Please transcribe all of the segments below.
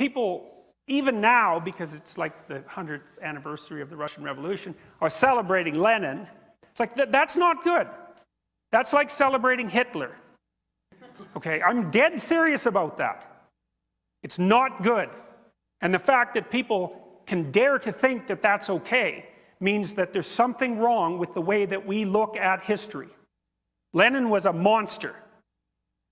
people, even now, because it's like the 100th anniversary of the Russian Revolution, are celebrating Lenin. It's like, that's not good. That's like celebrating Hitler. Okay, I'm dead serious about that. It's not good. And the fact that people can dare to think that that's okay means that there's something wrong with the way that we look at history. Lenin was a monster.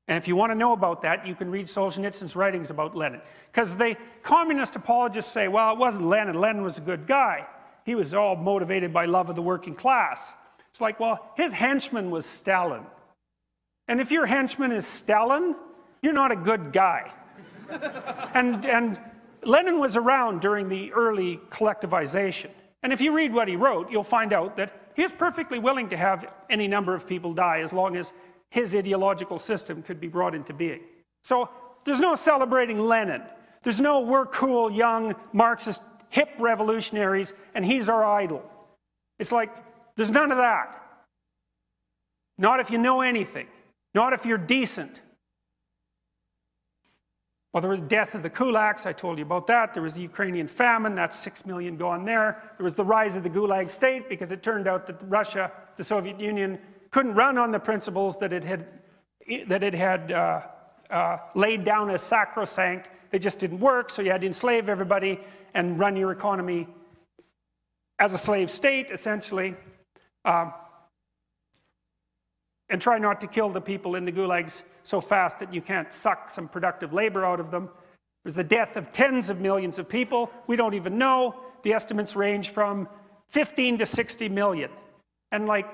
And if you want to know about that, you can read Solzhenitsyn's writings about Lenin. Because the communist apologists say, well, it wasn't Lenin. Lenin was a good guy. He was all motivated by love of the working class. It's like, well, his henchman was Stalin. And if your henchman is Stalin, you're not a good guy. and Lenin was around during the early collectivization. And if you read what he wrote, you'll find out that he was perfectly willing to have any number of people die as long as his ideological system could be brought into being. So there's no celebrating Lenin. There's no we're cool, young, Marxist, hip revolutionaries, and he's our idol. It's like, there's none of that. Not if you know anything. Not if you're decent. Well, there was the death of the kulaks, I told you about that. There was the Ukrainian famine, that's 6 million gone there. There was the rise of the Gulag state, because it turned out that Russia, the Soviet Union, couldn't run on the principles that it had laid down as sacrosanct. They just didn't work, so you had to enslave everybody and run your economy as a slave state, essentially, and try not to kill the people in the gulags so fast that you can't suck some productive labor out of them. There's the death of tens of millions of people. We don't even know. The estimates range from 15 to 60 million. And like,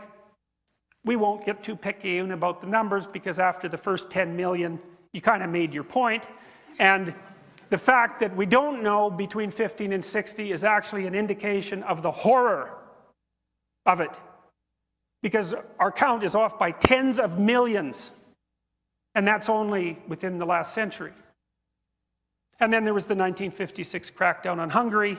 we won't get too picky about the numbers, because after the first 10 million, you kind of made your point. And the fact that we don't know between 15 and 60 is actually an indication of the horror of it. Because our count is off by tens of millions. And that's only within the last century. And then there was the 1956 crackdown on Hungary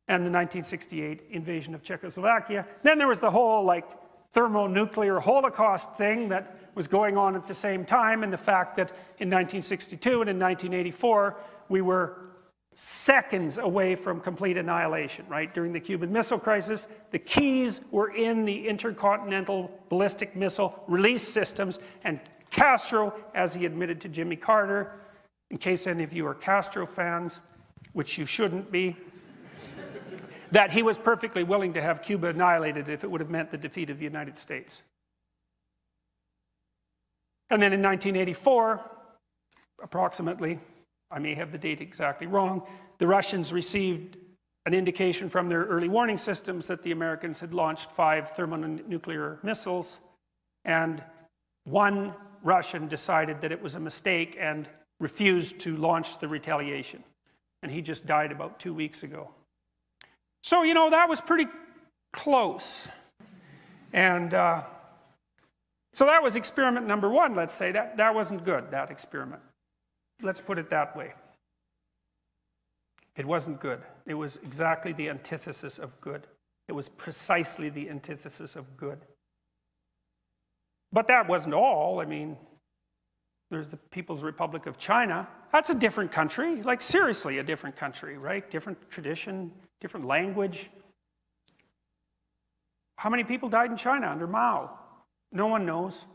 and the 1968 invasion of Czechoslovakia. Then there was the whole like thermonuclear Holocaust thing that was going on at the same time, and the fact that in 1962 and in 1984 we were seconds away from complete annihilation, right? During the Cuban Missile Crisis, the keys were in the intercontinental ballistic missile release systems, and Castro, as he admitted to Jimmy Carter, in case any of you are Castro fans, which you shouldn't be, that he was perfectly willing to have Cuba annihilated if it would have meant the defeat of the United States. And then in 1984, approximately, I may have the date exactly wrong, the Russians received an indication from their early warning systems that the Americans had launched 5 thermonuclear missiles, and one Russian decided that it was a mistake and refused to launch the retaliation. And he just died about 2 weeks ago. So, you know, that was pretty close. And so that was experiment number 1, let's say. That wasn't good, that experiment. Let's put it that way. It wasn't good. It was exactly the antithesis of good. It was precisely the antithesis of good. But that wasn't all. I mean, there's the People's Republic of China. That's a different country. Like, seriously, a different country, right? Different tradition, different language. How many people died in China under Mao? No one knows.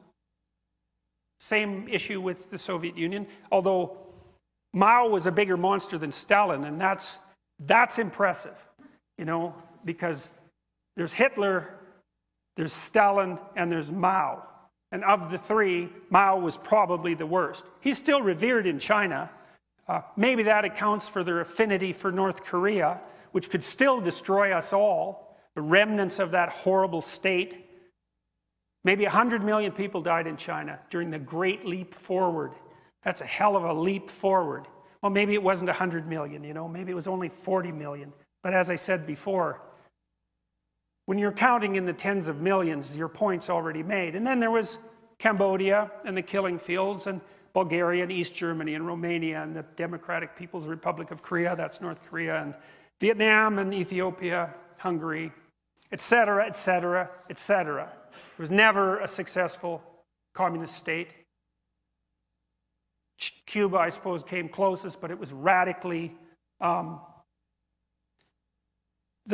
Same issue with the Soviet Union, although Mao was a bigger monster than Stalin, and that's impressive, you know, because there's Hitler, there's Stalin, and there's Mao. And of the 3, Mao was probably the worst. He's still revered in China. Maybe that accounts for their affinity for North Korea, which could still destroy us all, the remnants of that horrible state. Maybe 100 million people died in China during the Great Leap Forward. That's a hell of a leap forward. Well, maybe it wasn't 100 million, you know, maybe it was only 40 million. But as I said before, when you're counting in the tens of millions, your point's already made. And then there was Cambodia and the killing fields, and Bulgaria and East Germany and Romania and the Democratic People's Republic of Korea, that's North Korea, and Vietnam and Ethiopia, Hungary, etc., etc., etc. It was never a successful communist state. Cuba, I suppose, came closest, but it was radically The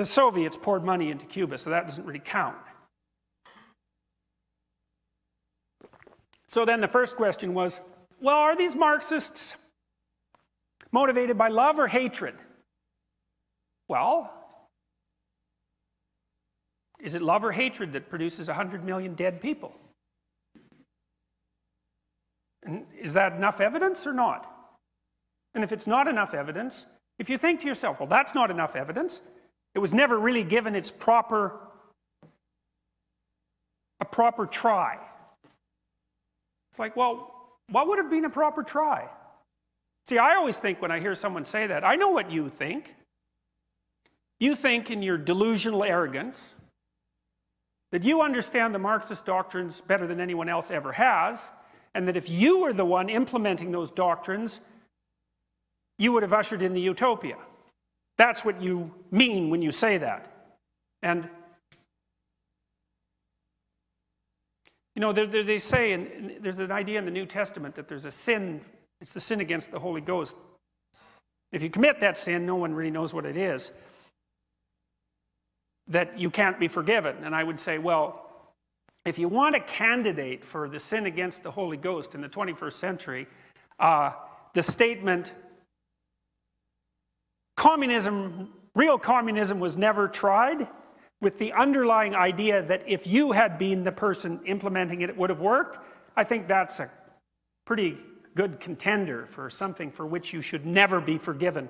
Soviets poured money into Cuba, so that doesn't really count. So then the first question was, well, are these Marxists motivated by love or hatred? Well, is it love or hatred that produces 100 million dead people? And is that enough evidence or not? And if it's not enough evidence, if you think to yourself, well, that's not enough evidence, it was never really given its a proper try. It's like, well, what would have been a proper try? See, I always think when I hear someone say that, I know what you think. You think in your delusional arrogance that you understand the Marxist doctrines better than anyone else ever has, and that if you were the one implementing those doctrines, you would have ushered in the utopia. That's what you mean when you say that. And, you know, they say, and there's an idea in the New Testament that there's a sin, it's the sin against the Holy Ghost. If you commit that sin, no one really knows what it is, that you can't be forgiven. And I would say, well, if you want a candidate for the sin against the Holy Ghost in the 21st century, the statement, real communism was never tried, with the underlying idea that if you had been the person implementing it, it would have worked, I think that's a pretty good contender for something for which you should never be forgiven.